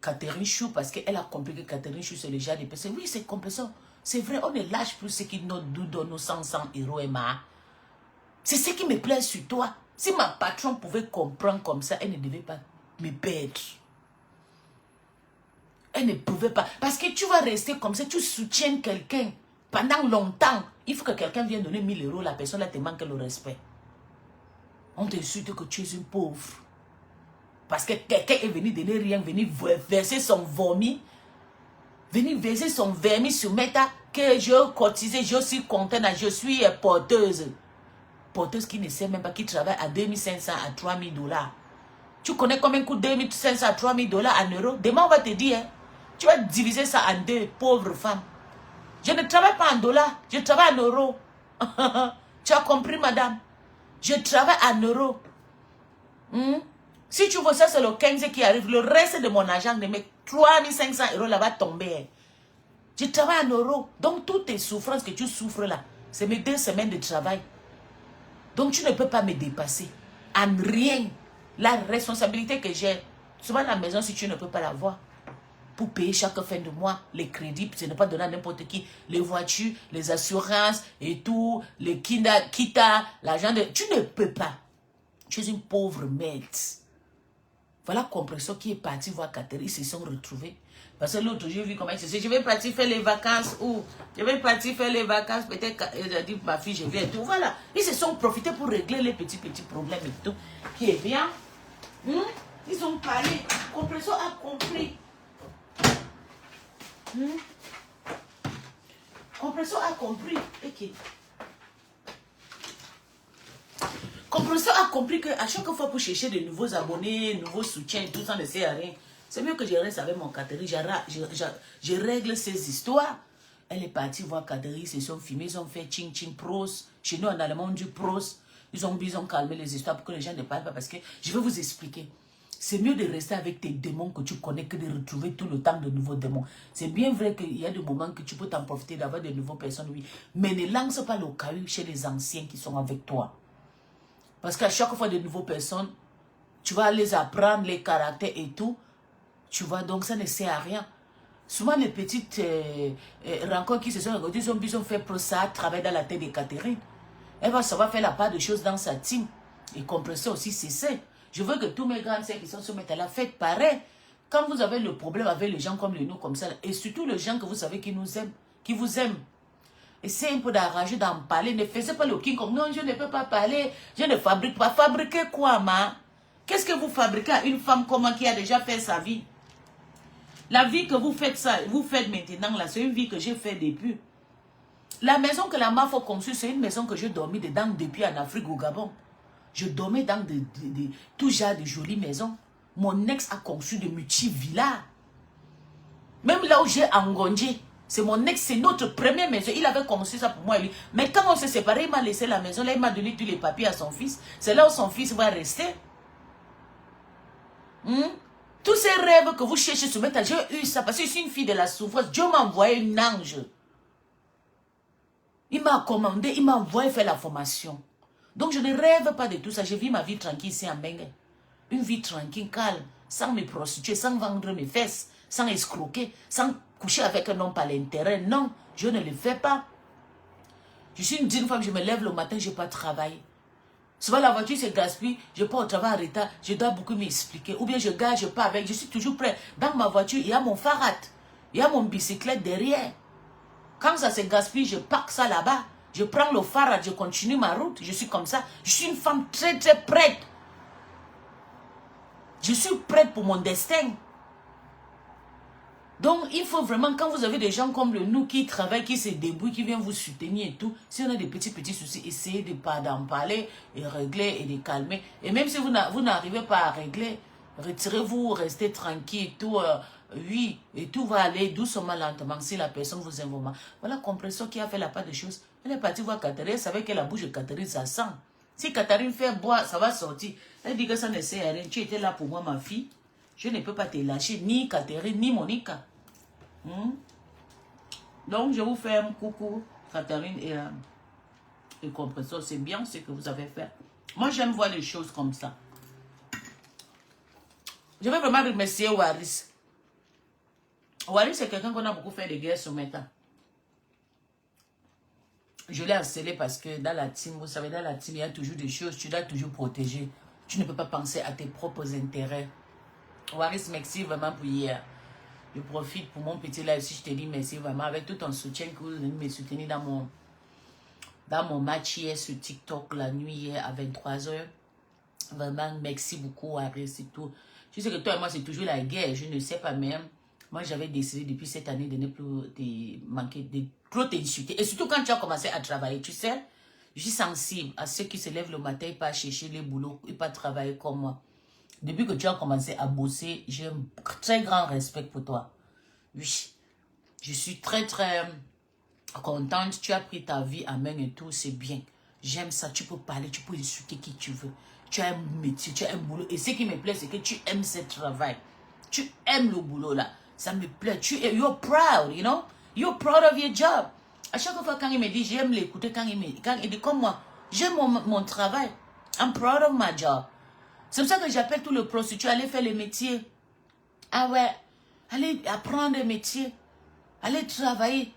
Catherine Chou parce qu'elle a compris que Catherine Chou, c'est le genre de personnes. Oui, c'est Compressor. C'est vrai, on ne lâche plus ce qui nous donne nos 100 euros et ma. C'est ce qui me plaît sur toi. Si ma patron pouvait comprendre comme ça, elle ne devait pas me perdre. Elle ne pouvait pas. Parce que tu vas rester comme ça, tu soutiens quelqu'un pendant longtemps. Il faut que quelqu'un vienne donner 1000 euros, la personne là te manque le respect. On t'insulte que tu es une pauvre. Parce que quelqu'un est venu donner rien, venu verser son vomi. Venir verser son vermi sur Meta, que je cotisais, je suis contente, je suis porteuse. Porteuse qui ne sait même pas, qui travaille à 2500 à 3000 $. Tu connais combien coûte 2500 à 3000 $ en euros? Demain, on va te dire, hein, tu vas diviser ça en deux, pauvre femme. Je ne travaille pas en dollars, je travaille en euros. Tu as compris, madame? Je travaille en euros. Si tu vois ça, c'est le 15 qui arrive. Le reste de mon argent, de mes 3500 € là va tomber. Je travaille en euros. Donc, toutes tes souffrances que tu souffres là, c'est mes 2 semaines de travail. Donc, tu ne peux pas me dépasser. En rien. La responsabilité que j'ai, souvent à la maison, si tu ne peux pas l'avoir, pour payer chaque fin de mois, les crédits, ce n'est pas donné à n'importe qui, les voitures, les assurances et tout, les kita, l'argent de... Tu ne peux pas. Tu es une pauvre merde. Voilà Compressor qui est parti voir Catherine, ils se sont retrouvés. Parce que l'autre, j'ai vu comment il se dit, je vais partir faire les vacances, ou je vais partir faire les vacances, peut-être, elle a dit, ma fille, je viens et tout. Voilà. Ils se sont profités pour régler les petits problèmes et tout. Qui est bien. Ils ont parlé. Compressor a compris. Compressor a compris. Okay. Compressor a compris qu'à chaque fois pour chercher de nouveaux abonnés, nouveaux soutiens, tout ça ne sert à rien. C'est mieux que je reste avec mon Catherine. Je règle ces histoires. Elle est partie voir Catherine, ils se sont filmés, ils ont fait ching ching pros. Chez nous en allemand on dit pros. Ils ont calmé les histoires pour que les gens ne parlent pas. Parce que je vais vous expliquer. C'est mieux de rester avec tes démons que tu connais que de retrouver tout le temps de nouveaux démons. C'est bien vrai qu'il y a des moments que tu peux t'en profiter d'avoir de nouvelles personnes, oui. Mais ne lance pas le caillou chez les anciens qui sont avec toi. Parce qu'à chaque fois de nouvelles personnes, tu vas les apprendre, les caractères et tout. Tu vois, donc ça ne sert à rien. Souvent, les petites rencontres qui se sont rencontrées, ils ont fait pour ça, travailler dans la tête de Catherine. Elle va savoir faire la part de choses dans sa team. Et compresseur aussi, c'est ça. Je veux que tous mes grandes sœurs qui sont sur métal, faites pareil. Quand vous avez le problème avec les gens comme nous, comme ça, et surtout les gens que vous savez qui nous aiment, qui vous aiment, essayez un peu d'arranger, d'en parler. Ne faites pas le king comme non, je ne peux pas parler, je ne fabrique pas. Fabriquer quoi, ma? Qu'est-ce que vous fabriquez à une femme comme moi qui a déjà fait sa vie? La vie que vous faites ça, vous faites maintenant là, c'est une vie que j'ai fait depuis. La maison que la MAF a conçue, c'est une maison que je dormais dedans depuis en Afrique au Gabon. Je dormais dans tout genre de jolies maisons. Mon ex a conçu de multi-villas. Même là où j'ai engondé, c'est mon ex, c'est notre première maison. Il avait conçu ça pour moi et lui. Mais quand on s'est séparés, il m'a laissé la maison. Là, il m'a donné tous les papiers à son fils. C'est là où son fils va rester. Tous ces rêves que vous cherchez sur mettre, j'ai eu ça parce que je suis une fille de la souffrance. Dieu m'a envoyé un ange. Il m'a commandé, il m'a envoyé faire la formation. Donc je ne rêve pas de tout ça. Je vis ma vie tranquille ici en Bengue. Une vie tranquille, calme, sans me prostituer, sans vendre mes fesses, sans escroquer, sans coucher avec un homme par l'intérêt. Non, je ne le fais pas. Je suis une femme, je me lève le matin, je n'ai pas travailler. Souvent la voiture se gaspille, je pars au travail en retard, je dois beaucoup m'expliquer. Ou bien je gare, je pars avec, je suis toujours prêt. Dans ma voiture, il y a mon Farad, il y a mon bicyclette derrière. Quand ça se gaspille, je parque ça là-bas. Je prends le Farad, je continue ma route. Je suis comme ça. Je suis une femme très très prête. Je suis prête pour mon destin. Donc, il faut vraiment, quand vous avez des gens comme nous qui travaillent, qui se débrouillent, qui viennent vous soutenir et tout, si on a des petits soucis, essayez d'en parler et régler et de calmer. Et même si vous n'arrivez pas à régler, retirez-vous, restez tranquille et tout. Oui, et tout va aller doucement, lentement, si la personne vous aime vraiment. Voilà, compréhension qui a fait la part des choses. Elle est partie voir Catherine, elle savait que la bouche de Catherine, ça sent. Si Catherine fait boire, ça va sortir. Elle dit que ça ne sert à rien. Tu étais là pour moi, ma fille. Je ne peux pas te lâcher, ni Catherine, ni Monica. Donc, je vous fais un coucou, Catherine et compresseur. C'est bien ce que vous avez fait. Moi, j'aime voir les choses comme ça. Je vais vraiment remercier Waris. Waris, c'est quelqu'un qu'on a beaucoup fait des guerres sur Meta. Je l'ai harcelé parce que dans la team, vous savez, dans la team, il y a toujours des choses, tu dois toujours protéger. Tu ne peux pas penser à tes propres intérêts. Waris, merci vraiment pour hier. Je profite pour mon petit live si je te dis merci vraiment avec tout ton soutien que vous venez me soutenir dans mon match hier sur TikTok la nuit hier à 23h. Vraiment, merci beaucoup Waris et tout. Je sais que toi et moi c'est toujours la guerre, je ne sais pas même. Moi j'avais décidé depuis cette année de ne plus te manquer, de trop t'insulter. Et surtout quand tu as commencé à travailler, tu sais, je suis sensible à ceux qui se lèvent le matin et pas chercher les boulots et pas travailler comme moi. Depuis que tu as commencé à bosser, j'ai un très grand respect pour toi. Oui, je suis très très contente. Tu as pris ta vie en main et tout, c'est bien. J'aime ça, tu peux parler, tu peux insulter qui tu veux. Tu as un métier, tu as un boulot. Et ce qui me plaît, c'est que tu aimes ce travail. Tu aimes le boulot là. Ça me plaît. You're proud, you know. You're proud of your job. À chaque fois quand il me dit, j'aime l'écouter, quand il dit comme moi, j'aime mon travail. I'm proud of my job. C'est pour ça que j'appelle tous les prostituées, allez faire les métiers. Ah ouais, allez apprendre les métiers. Allez travailler.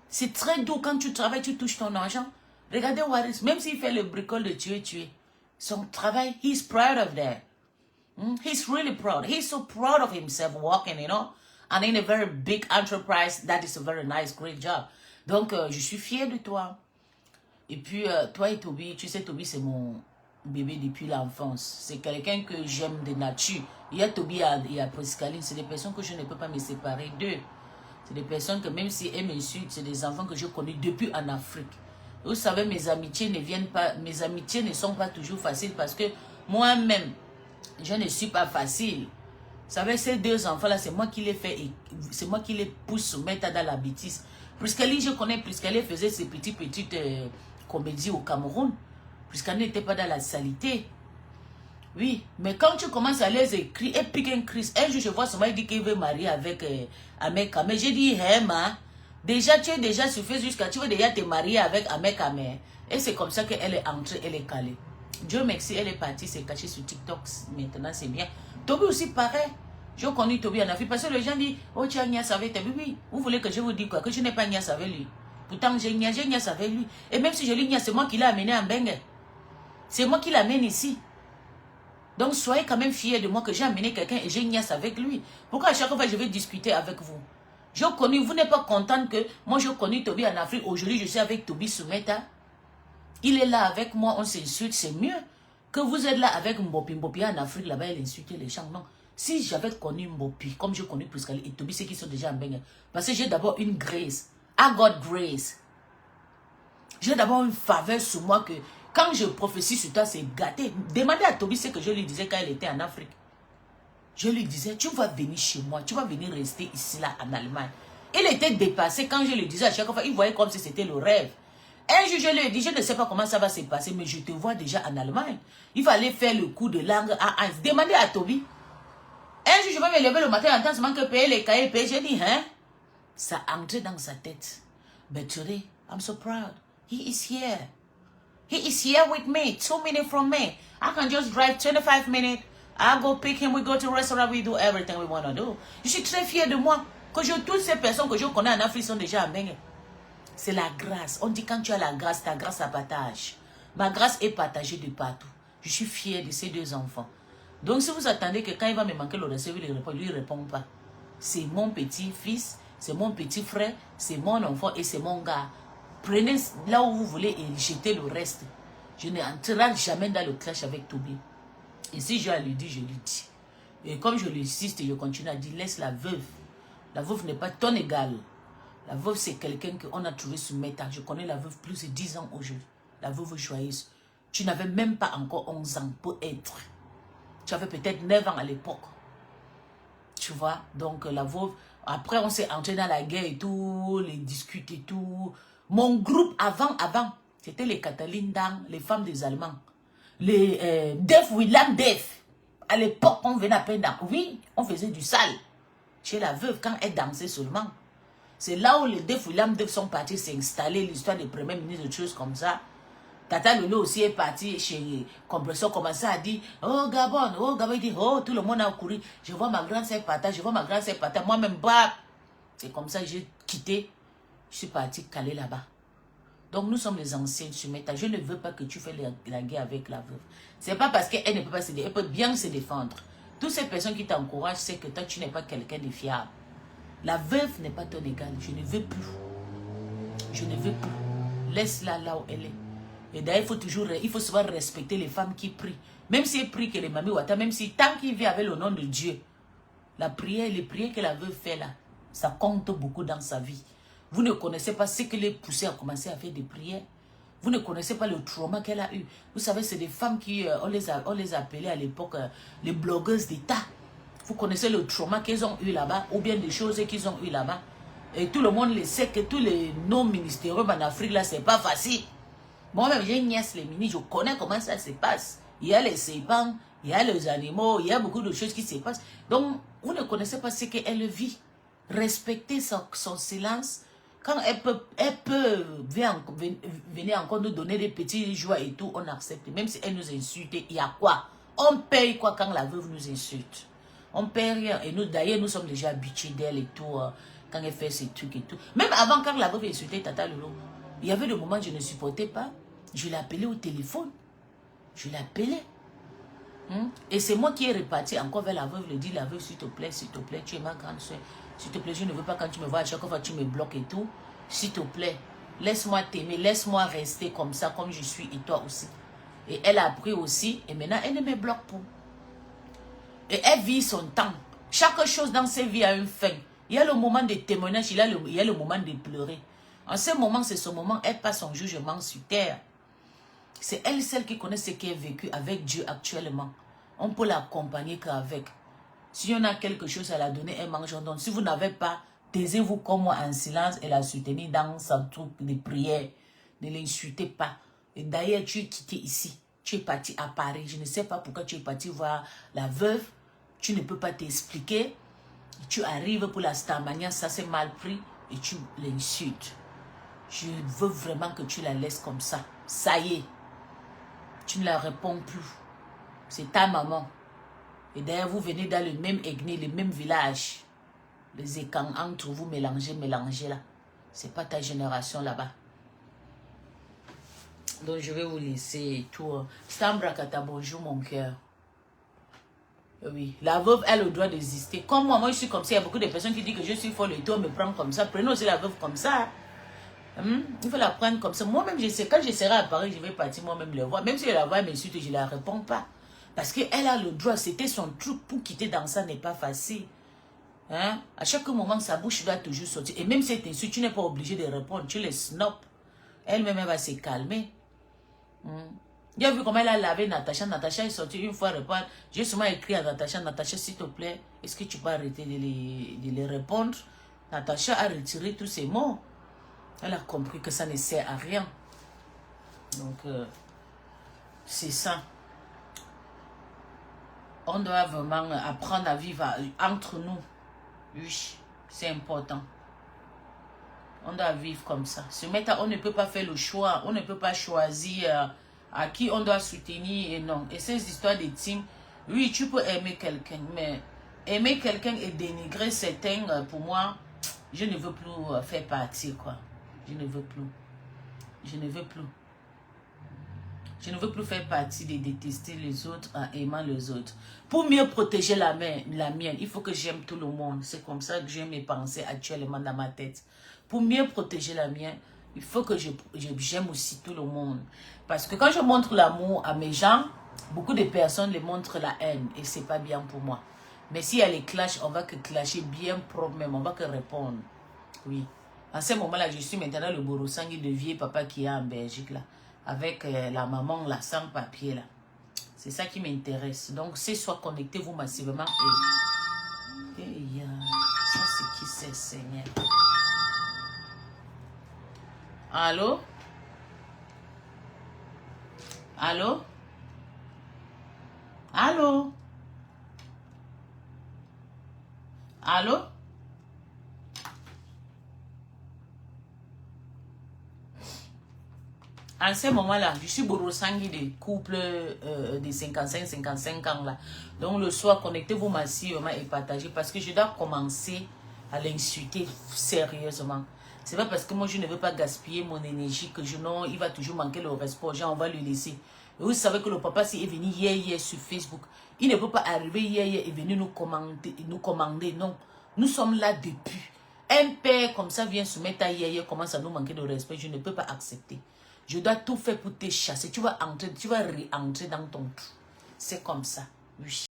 C'est très doux quand tu travailles, tu touches ton argent. Regardez Waris, même s'il fait le bricole de tuer. Son travail, he's proud of that. He's really proud. He's so proud of himself working, you know. And in a very big enterprise, that is a very nice, great job. Donc, je suis fière de toi. Et puis, toi et Toby, tu sais, Toby, c'est mon bébé depuis l'enfance. C'est quelqu'un que j'aime de nature. Il y a Toby et il y a Priscaline. C'est des personnes que je ne peux pas me séparer d'eux. C'est des personnes que même si elles m'insultent, c'est des enfants que je connais depuis en Afrique. Vous savez, mes amitiés ne sont pas toujours faciles parce que moi-même, je ne suis pas facile. Vous savez, ces deux enfants-là, c'est moi qui les fais, c'est moi qui les pousse à mettre dans la bêtise. Priscaline, je connais, Priscaline faisait ses petites comédies au Cameroun. Priscaline n'était pas dans la saleté. Oui, mais quand tu commences à les écrire, et pique un cri, un jour je vois seulement, il dit qu'il veut marier avec Ameka. Mais j'ai dit, déjà tu es déjà sur Facebook, tu veux déjà te marier avec Ameka. Et c'est comme ça qu'elle est entrée, elle est calée. Dieu merci, elle est partie, c'est caché sur TikTok. Maintenant, c'est bien. Toby aussi, pareil. J'ai connu Toby en Afrique parce que les gens disent, oh, tu as Nias avec ta oui. Vous voulez que je vous dise quoi? Que je n'ai pas Nias avec lui. Pourtant, j'ai Nias avec lui. Et même si je lui Nias, c'est moi qui l'ai amené en Bengue. C'est moi qui l'amène ici. Donc, soyez quand même fiers de moi que j'ai amené quelqu'un et j'ai Nias avec lui. Pourquoi à chaque fois je vais discuter avec vous? J'ai connu, vous n'êtes pas contente que moi j'ai connu Toby en Afrique. Aujourd'hui, je suis avec Toby Soumeta. Il est là avec moi, on s'insulte, c'est mieux que vous êtes là avec Mbopi. Mbopi en Afrique, là-bas, il insulte les gens. Non. Si j'avais connu Mbopi, comme je connais Pouskali et Toby, c'est qui sont déjà en Bengue. Parce que j'ai d'abord une grace. I got grace. J'ai d'abord une faveur sur moi que quand je prophétie sur toi, c'est gâté. Demandez à Toby ce que je lui disais quand il était en Afrique. Je lui disais, tu vas venir chez moi, tu vas venir rester ici, là, en Allemagne. Il était dépassé quand je lui disais à chaque fois, il voyait comme si c'était le rêve. Un jour, je lui ai dit, je ne sais pas comment ça va se passer, mais je te vois déjà en Allemagne. Il fallait faire le coup de langue à 1. Demandez à Toby. Un jour, je vais me lever le matin en tant que payer les cahiers, payer. J'ai dit, hein? Ça a entré dans sa tête. But today, I'm so proud. He is here. He is here with me, 2 minutes from me. I can just drive 25 minutes. I go pick him, we go to restaurant, we do everything we want to do. Je suis très fier de moi. Que toutes ces personnes que je connais en Afrique sont déjà en Bengue. C'est la grâce. On dit quand tu as la grâce, ta grâce à partage. Ma grâce est partagée de partout. Je suis fier de ces 2 enfants. Donc si vous attendez que quand il va me manquer le receveur, il ne lui répond pas. C'est mon petit-fils, c'est mon petit frère, c'est mon enfant et c'est mon gars. Prenez là où vous voulez et jetez le reste. Je n'entrerai jamais dans le clash avec Toby. Et si je lui dis, je lui dis. Et comme je l'insiste, je continue à dire, laisse la veuve. La veuve n'est pas ton égale. La veuve, c'est quelqu'un qu'on a trouvé sur Meta. Je connais la veuve plus de 10 ans aujourd'hui. La veuve joyeuse. Tu n'avais même pas encore 11 ans pour être. Tu avais peut-être 9 ans à l'époque. Tu vois, donc la veuve. Après, on s'est entré dans la guerre et tout, les discutes et tout. Mon groupe avant, c'était les Catalines Dan, les femmes des Allemands. Les Def William Def. À l'époque, on venait à peine dans. Oui, on faisait du sale. Chez la veuve, quand elle dansait seulement. C'est là où les Def William Def sont partis s'installer, l'histoire des premiers ministres, des choses comme ça. Tata Lolo aussi est parti chez Compressor, commençait à dire, oh Gabon, il dit, oh, tout le monde a couru. Je vois ma grande sœur partir, je vois ma grande sœur partir. Moi-même, bah, c'est comme ça que j'ai quitté. Je suis parti caler là-bas. Donc nous sommes les anciens sur Meta. Je ne veux pas que tu fasses la guerre avec la veuve. C'est pas parce qu'elle ne peut pas se défendre, elle peut bien se défendre. Toutes ces personnes qui t'encouragent, c'est que toi, tu n'es pas quelqu'un de fiable. La veuve n'est pas ton égale. Je ne veux plus. Je ne veux plus. Laisse-la là où elle est. Et d'ailleurs, il faut savoir respecter les femmes qui prient. Même si elles prient que les mamies Ouattara, même si tant qu'il vit avec le nom de Dieu, la prière, les prières que la veuve fait là, ça compte beaucoup dans sa vie. Vous ne connaissez pas ce que les poussé à commencer à faire des prières. Vous ne connaissez pas le trauma qu'elle a eu. Vous savez, c'est des femmes qui, on les appelait à l'époque les blogueuses d'État. Vous connaissez le trauma qu'ils ont eu là-bas, ou bien des choses qu'ils ont eu là-bas. Et tout le monde le sait que tous les noms ministériels en Afrique, là, c'est pas facile. Moi-même, j'ai une nièce, les mini, je connais comment ça se passe. Il y a les serpents, il y a les animaux, il y a beaucoup de choses qui se passent. Donc, vous ne connaissez pas ce qu'elle vit. Respectez son silence. Quand elle peut venir encore nous donner des petites joies et tout, on accepte. Même si elle nous insulte, il y a quoi? On paye quoi quand la veuve nous insulte? On paye rien. Et nous, d'ailleurs, nous sommes déjà habitués d'elle et tout, quand elle fait ces trucs et tout. Même avant, quand la veuve insultait Tata Lolo, il y avait des moments où je ne supportais pas. Je l'appelais au téléphone. Je l'appelais. Et c'est moi qui ai reparti encore vers la veuve. Je lui dis, la veuve, s'il te plaît, tu es ma grande soeur. S'il te plaît, je ne veux pas quand tu me vois, à chaque fois tu me bloques et tout. S'il te plaît, laisse-moi t'aimer, laisse-moi rester comme ça, comme je suis, et toi aussi. Et elle a appris aussi, et maintenant elle ne me bloque pas. Et elle vit son temps. Chaque chose dans sa vie a une fin. Il y a le moment de témoignage, il y a le moment de pleurer. En ce moment, c'est ce moment, elle passe son jugement sur terre. C'est elle, celle qui connaît ce qu'elle a vécu avec Dieu actuellement. On peut l'accompagner qu'avec. Si on a quelque chose à la donner, elle mange. Donc, si vous n'avez pas, taisez-vous comme moi en silence et la soutenir dans son truc de prière. Ne l'insultez pas. Et d'ailleurs, tu es quitté ici. Tu es parti à Paris. Je ne sais pas pourquoi tu es parti voir la veuve. Tu ne peux pas t'expliquer. Tu arrives pour la Starmania, ça c'est mal pris et tu l'insultes. Je veux vraiment que tu la laisses comme ça. Ça y est. tu ne la réponds plus. C'est ta maman. Et d'ailleurs, vous venez dans le même ethnie, le même village. Les écans entre vous, mélangez là. C'est pas ta génération là-bas. Donc, je vais vous laisser tout. Stambrakata, bonjour mon cœur. Oui, la veuve a le droit d'exister. Comme moi, je suis comme ça. Il y a beaucoup de personnes qui disent que je suis folle et tout, me prend comme ça. Prenez aussi la veuve comme ça. Il faut la prendre comme ça. Moi-même, je sais, quand je serai à Paris, je vais partir moi-même le voir. Même si je la vois, elle m'insulte, je ne la réponds pas. Parce qu'elle a le droit. C'était son truc. Pour quitter dans ça n'est pas facile. Hein? À chaque moment, sa bouche doit toujours sortir. Et même si elle t'insulte, tu n'es pas obligé de répondre. Tu les snobs. Elle-même, elle va se calmer. Il a vu comment elle a lavé Natacha. Natacha est sortie une fois répondre. J'ai seulement écrit à Natacha. Natacha, s'il te plaît, est-ce que tu peux arrêter de les répondre? Natacha a retiré tous ses mots. Elle a compris que ça ne sert à rien. Donc, c'est ça. On doit vraiment apprendre à vivre entre nous. Oui, c'est important. On doit vivre comme ça. Se mettre on ne peut pas faire le choix. On ne peut pas choisir à qui on doit soutenir et non. Et ces histoires de team, oui, tu peux aimer quelqu'un, mais aimer quelqu'un et dénigrer certains, pour moi, je ne veux plus faire partie, quoi. Je ne veux plus. Je ne veux plus. Je ne veux plus faire partie de détester les autres en aimant les autres. Pour mieux protéger la mienne, il faut que j'aime tout le monde. C'est comme ça que j'ai mes pensées actuellement dans ma tête. Pour mieux protéger la mienne, il faut que j'aime aussi tout le monde. Parce que quand je montre l'amour à mes gens, beaucoup de personnes les montrent la haine. Et c'est pas bien pour moi. Mais s'il y a les clashs, on va que clasher bien propre même. On va que répondre. Oui. En ce moment-là, je suis maintenant le Borosangui de vieux papa qui est en Belgique là. Avec la maman là, sans papier là. C'est ça qui m'intéresse. Donc, c'est soit connectez-vous massivement et ça c'est qui c'est, Seigneur. Allô? Allô? Allô? Allô? En ce moment-là, je suis Borosangui des couples de 55 ans là. Donc le soir, connectez-vous massivement et partagez parce que je dois commencer à l'insulter sérieusement. C'est pas parce que moi je ne veux pas gaspiller mon énergie que non, il va toujours manquer le respect. Genre, on va lui laisser. Et vous savez que le papa s'il est venu hier sur Facebook, il ne peut pas arriver hier et venir nous commander. Non, nous sommes là depuis. Un père comme ça vient se mettre à hier commence à nous manquer de respect. Je ne peux pas accepter. Je dois tout faire pour te chasser. Tu vas réentrer dans ton trou. C'est comme ça. Oui.